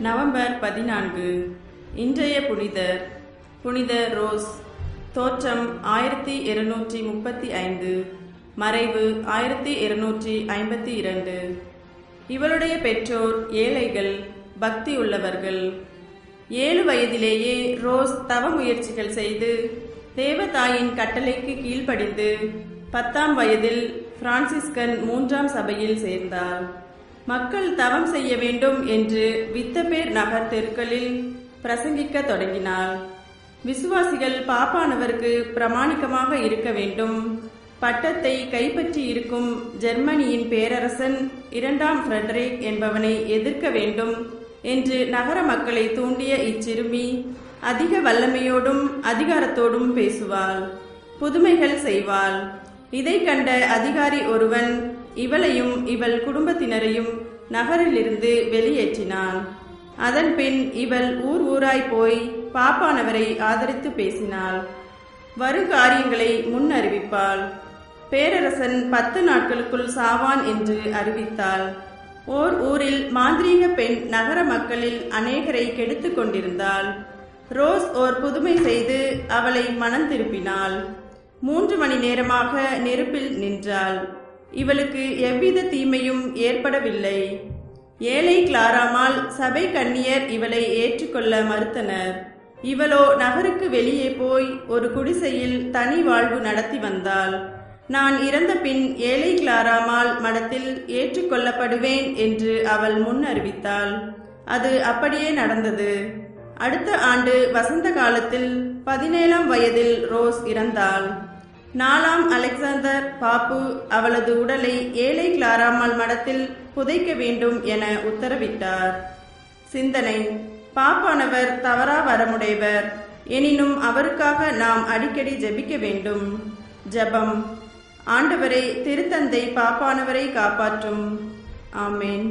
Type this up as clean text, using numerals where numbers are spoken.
November 14. இன்றைய புனிதர் புனித ரோஸ். தோற்றம் 1235, மறைவு 1252. இவளுடைய பெற்றோர் ஏழைகள், பக்தி உள்ளவர்கள். 7 வயதிலேயே ரோஸ் தவ முயற்சிகள் செய்து தேவதாயின் கட்டளைக்கு கீழ்ப்படிந்து 10ஆம் வயதில் பிரான்சிஸ்கன் 3ஆம் சபையில் சேர்ந்தார். மக்கள் தவம் செய்ய வேண்டும் என்று வித்தபேர் நகர் தெருக்களில் பிரசங்கிக்க தொடங்கினார். விசுவாசிகள் பாப்பானவருக்கு பிரமாணிக்கமாக இருக்க வேண்டும், பட்டத்தை கைப்பற்றி இருக்கும் ஜெர்மனியின் பேரரசன் 2ஆம் ஃபிரெடரிக் என்பவனை எதிர்க்க வேண்டும் என்று நகர மக்களை தூண்டிய இச்சிறுமி அதிக வல்லமையோடும் அதிகாரத்தோடும் பேசுவாள், புதுமைகள் செய்வாள். இதை கண்ட அதிகாரி ஒருவன் இவளையும் இவள் குடும்பத்தினரையும் நகரிலிருந்து வெளியேற்றினான். அதன் பின் இவள் ஊர் ஊராய் போய் பாப்பானவரை ஆதரித்து பேசினாள், வருங்காரியங்களை முன் அறிவிப்பாள். பேரரசன் 10 நாட்களுக்குள் சாவான் என்று அறிவித்தாள். ஓர் ஊரில் மாந்திரீக பெண் நகர மக்களில் அநேகரை கெடுத்து கொண்டிருந்தாள். ரோஸ் ஓர் புதுமை செய்து அவளை மனம் திருப்பினாள். 3 மணி நேரமாக நெருப்பில் நின்றாள். இவளுக்கு எவ்வித தீமையும் ஏற்படவில்லை. ஏழை கிளாராமால் சபை கன்னியர் இவளை ஏற்றுக்கொள்ள மறுத்தனர். இவளோ நகருக்கு வெளியே போய் ஒரு குடிசையில் தனி வாழ்வு நடத்தி வந்தாள். நான் இறந்த பின் ஏழை கிளாராமால் மடத்தில் ஏற்றுக்கொள்ளப்படுவேன் என்று அவள் முன் அறிவித்தாள். அது அப்படியே நடந்தது. அடுத்த ஆண்டு வசந்த காலத்தில் 17ஆம் வயதில் ரோஸ் இறந்தாள். 4ஆம் அலெக்சாந்தர் பாப்பு அவளது உடலை ஏழை கிளாராமால் மடத்தில் புதைக்க வேண்டும் என உத்தரவிட்டார். சிந்தனை: பாப்பானவர் தவறா வரமுடையவர், எனினும் அவருக்காக நாம் அடிக்கடி ஜெபிக்க வேண்டும். ஜெபம்: ஆண்டவரே, திருத்தந்தை பாப்பானவரை காப்பாற்றும். ஆமேன்.